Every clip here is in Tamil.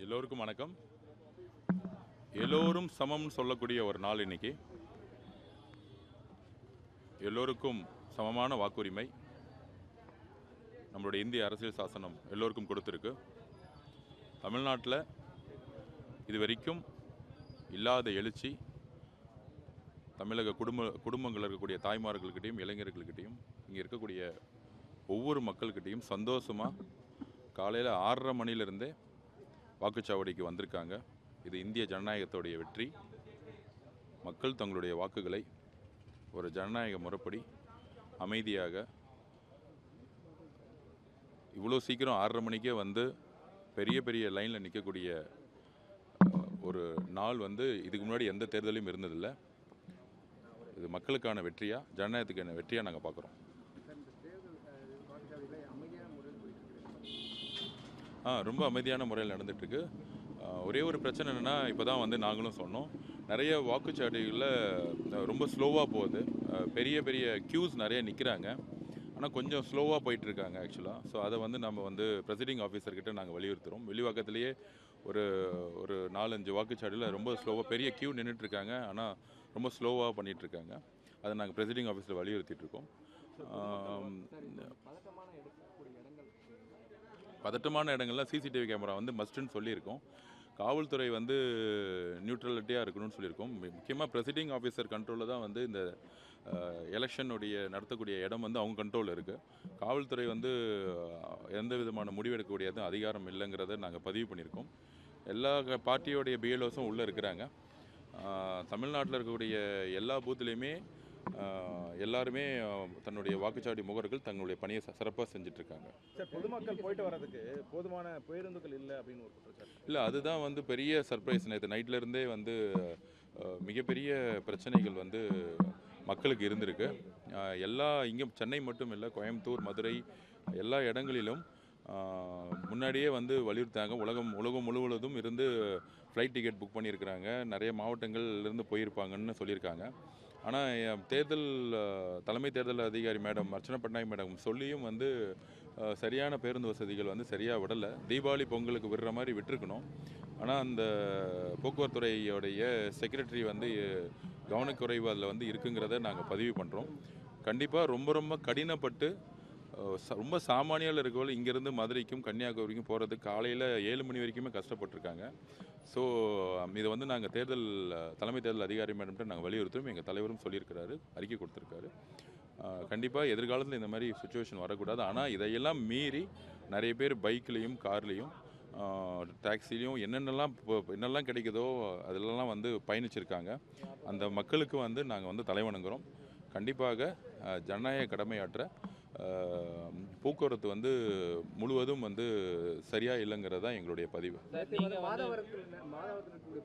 எல்லோருக்கும் வணக்கம். எல்லோரும் சமம்னு சொல்லக்கூடிய ஒரு நாள் இன்னைக்கு. எல்லோருக்கும் சமமான வாக்குரிமை நம்மளுடைய இந்திய அரசியல் சாசனம் எல்லோருக்கும் கொடுத்துருக்கு. தமிழ்நாட்டில் இது வரைக்கும் இல்லாத எழுச்சி தமிழக குடும்பங்கள் இருக்கக்கூடிய தாய்மார்கள்கிட்டையும் இளைஞர்கள்கிட்டையும் இங்கே இருக்கக்கூடிய ஒவ்வொரு மக்கள்கிட்டையும் சந்தோஷமாக காலையில் 6:30 மணிலிருந்தே வாக்குச்சாவடிக்கு வந்திருக்காங்க. இது இந்திய ஜனநாயகத்துடைய வெற்றி. மக்கள் தங்களுடைய வாக்குகளை ஒரு ஜனநாயக முறைப்படி அமைதியாக இவ்வளோ சீக்கிரம் 6:30 மணிக்கே வந்து பெரிய பெரிய லைனில் நிற்கக்கூடிய ஒரு நாள் வந்து இதுக்கு முன்னாடி எந்த தேர்தலையும் இருந்ததில்லை. இது மக்களுக்கான வெற்றியா, ஜனநாயகத்துக்கான வெற்றியாக நாங்கள் பார்க்குறோம். ரொம்ப அமைதியான முறையில் நடந்துகிட்ருக்கு. ஒரே ஒரு பிரச்சனை என்னென்னா, இப்போ தான் வந்து நாங்களும் சொன்னோம், நிறைய வாக்குச்சாவடிகளில் ரொம்ப ஸ்லோவாக போகுது. பெரிய பெரிய க்யூஸ் நிறைய நிற்கிறாங்க, ஆனால் கொஞ்சம் ஸ்லோவாக போயிட்டுருக்காங்க ஆக்சுவலாக. ஸோ அதை வந்து நம்ம வந்து ப்ரெசிடிங் ஆஃபீஸர்கிட்ட நாங்கள் வலியுறுத்துகிறோம். வெளிவாக்கத்திலேயே ஒரு 4-5 வாக்குச்சாவடியில் ரொம்ப ஸ்லோவாக பெரிய க்யூ நின்றுட்டுருக்காங்க, ஆனால் ரொம்ப ஸ்லோவாக பண்ணிகிட்ருக்காங்க. அதை நாங்கள் ப்ரெசிடிங் ஆஃபீஸில் வலியுறுத்திட்டுருக்கோம். பதட்டமான இடங்கள்லாம் சிசிடிவி கேமரா வந்து மஸ்ட்டுன்னு சொல்லியிருக்கோம். காவல்துறை வந்து நியூட்ரலிட்டியாக இருக்கணும்னு சொல்லியிருக்கோம். முக்கியமாக ப்ரெசிடிங் ஆஃபீஸர் கண்ட்ரோலில் தான் வந்து இந்த எலெக்ஷனுடைய நடத்தக்கூடிய இடம் வந்து அவங்க கண்ட்ரோலில் இருக்குது. காவல்துறை வந்து எந்த விதமான முடிவெடுக்கக்கூடிய அதிகாரம் இல்லைங்கிறத நாங்கள் பதிவு பண்ணியிருக்கோம். எல்லா பார்ட்டியோடைய பிஎல்ஓஸும் உள்ளே இருக்கிறாங்க. தமிழ்நாட்டில் இருக்கக்கூடிய எல்லா பூத்துலேயுமே எல்லாருமே தன்னுடைய வாக்குச்சாவடி முகவர்கள் தங்களுடைய பணியை சிறப்பாக செஞ்சிட்ருக்காங்க. சார், பொதுமக்கள் போயிட்டு வர்றதுக்கு போதுமான பேருந்துகள் இல்லை அப்படின்னு ஒரு குற்றச்சாட்டு. இல்லை, அதுதான் வந்து பெரிய சர்ப்ரைஸ். நேற்று நைட்லேருந்தே வந்து மிகப்பெரிய பிரச்சனைகள் வந்து மக்களுக்கு இருந்திருக்கு. இங்கே சென்னை மட்டும் இல்லை, கோயம்புத்தூர், மதுரை எல்லா இடங்களிலும் முன்னாடியே வந்து வலியுறுத்தாங்க. உலகம் முழுவதும் இருந்து ஃப்ளைட் டிக்கெட் புக் பண்ணியிருக்கிறாங்க. நிறைய மாவட்டங்கள்லேருந்து போயிருப்பாங்கன்னு சொல்லியிருக்காங்க. ஆனால் தலைமை தேர்தல் அதிகாரி மேடம் அர்ச்சனா பட்நாயக் மேடம் சொல்லியும் வந்து சரியான பேருந்து வசதிகள் வந்து சரியாக விடலை. தீபாவளி பொங்கலுக்கு விடுற மாதிரி விட்டுருக்கணும். ஆனால் அந்த போக்குவரத்துறையோடைய செக்ரட்டரி வந்து கவனக்குறைவு அதில் வந்து இருக்குங்கிறத நாங்கள் பதிவு பண்ணுறோம். கண்டிப்பாக ரொம்ப கடினப்பட்டு ரொம்ப சாமானியால் இருக்கவங்க இங்கேருந்து மதுரைக்கும் கன்னியாகுமரிக்கும் போகிறதுக்கு காலையில் 7 மணி வரைக்குமே கஷ்டப்பட்டுருக்காங்க. ஸோ இதை வந்து நாங்கள் தலைமை தேர்தல் அதிகாரி மேடம்கிட்ட நாங்கள் வலியுறுத்தும். எங்கள் தலைவரும் சொல்லியிருக்கிறாரு, அறிக்கை கொடுத்துருக்காரு. கண்டிப்பாக எதிர்காலத்தில் இந்த மாதிரி சுச்சுவேஷன் வரக்கூடாது. ஆனால் இதையெல்லாம் மீறி நிறைய பேர் பைக்லேயும் கார்லேயும் டாக்ஸிலையும் என்னென்னலாம் கிடைக்குதோ அதிலெல்லாம் வந்து பயணிச்சிருக்காங்க. அந்த மக்களுக்கு வந்து நாங்கள் வந்து தலைவணங்குகிறோம். கண்டிப்பாக ஜனநாயக கடமையாற்ற போக்குவரத்து வந்து முழுவதும் வந்து சரியா இல்லைங்கிறது தான் எங்களுடைய பதிவு.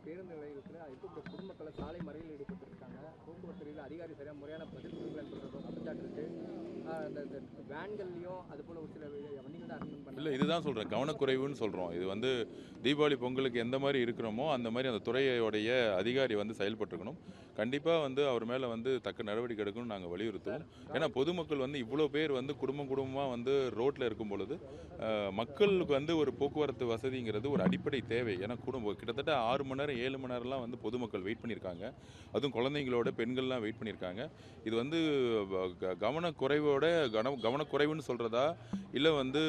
பேருந்து நிலையத்தில் பொதுமக்களை சாலை மறியலில் ஈடுபட்டிருக்காங்க. போக்குவரத்து அதிகாரி சரியாக முறையான பதில் குற்றச்சாட்டு இருக்கு. வேன்கள்லையும் அது போல ஒரு சில வண்டிகள் தான் இல்லை, இதுதான் சொல்கிறேன், கவனக்குறைவுன்னு சொல்கிறோம். இது வந்து தீபாவளி பொங்கலுக்கு எந்த மாதிரி இருக்கிறோமோ அந்த மாதிரி அந்த துறையோடைய அதிகாரி வந்து செயல்பட்டுருக்கணும். கண்டிப்பாக வந்து அவர் மேலே வந்து தக்க நடவடிக்கை எடுக்கணும்னு நாங்கள் வலியுறுத்துவோம். ஏன்னா பொதுமக்கள் வந்து இவ்வளோ பேர் வந்து குடும்பமாக வந்து ரோட்டில் இருக்கும் பொழுது மக்களுக்கு வந்து ஒரு போக்குவரத்து வசதிங்கிறது ஒரு அடிப்படை தேவை. ஏன்னா கிட்டத்தட்ட 6 மணி நேரம் 7 மணி நேரம்லாம் வந்து பொதுமக்கள் வெயிட் பண்ணியிருக்காங்க. அதுவும் குழந்தைங்களோட பெண்கள்லாம் வெயிட் பண்ணியிருக்காங்க. இது வந்து கவனக்குறைவுன்னு சொல்கிறதா இல்லை வந்து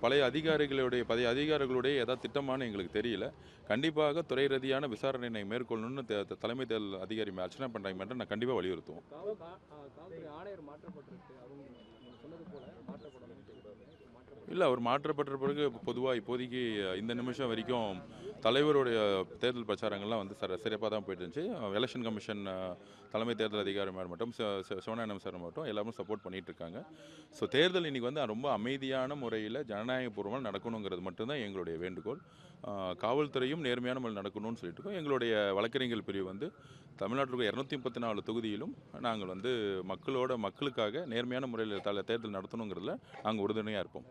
பழைய அதிகாரிகளுடைய ஏதாவது திட்டமான எங்களுக்கு தெரியல. கண்டிப்பாக துறை ரீதியான விசாரணையை மேற்கொள்ளணும்னு தலைமை தேர்தல் அதிகாரி அர்ச்சனா பட்நாயக் மேடம் நான் கண்டிப்பாக வலியுறுத்துவோம். இல்லை, அவர் மாற்றப்பட்ட பிறகு பொதுவாக இப்போதைக்கு இந்த நிமிஷம் வரைக்கும் தலைவருடைய தேர்தல் பிரச்சாரங்கள்லாம் வந்து சிறப்பாக தான் போயிட்டு இருந்துச்சு. எலெக்ஷன் கமிஷன் தலைமை தேர்தல் அதிகாரி மட்டும் சிவநாயகம் சார் மட்டும் எல்லாரும் சப்போர்ட் பண்ணிட்டு இருக்காங்க. ஸோ தேர்தல் இன்னைக்கு வந்து ரொம்ப அமைதியான முறையில் ஜனநாயகபூர்வமாக நடக்கணுங்கிறது மட்டும்தான் எங்களுடைய வேண்டுகோள். காவல்துறையும் நேர்மையான முறையில் நடக்கணும்னு சொல்லிட்டு இருக்கோம். எங்களுடைய வழக்கறிஞர்கள் பிரிவு வந்து தமிழ்நாட்டில் 234 தொகுதியிலும் நாங்கள் வந்து மக்களுக்காக நேர்மையான முறையில் தேர்தல் நடத்தணுங்கிறதுல நாங்கள் உறுதுணையாக இருப்போம்.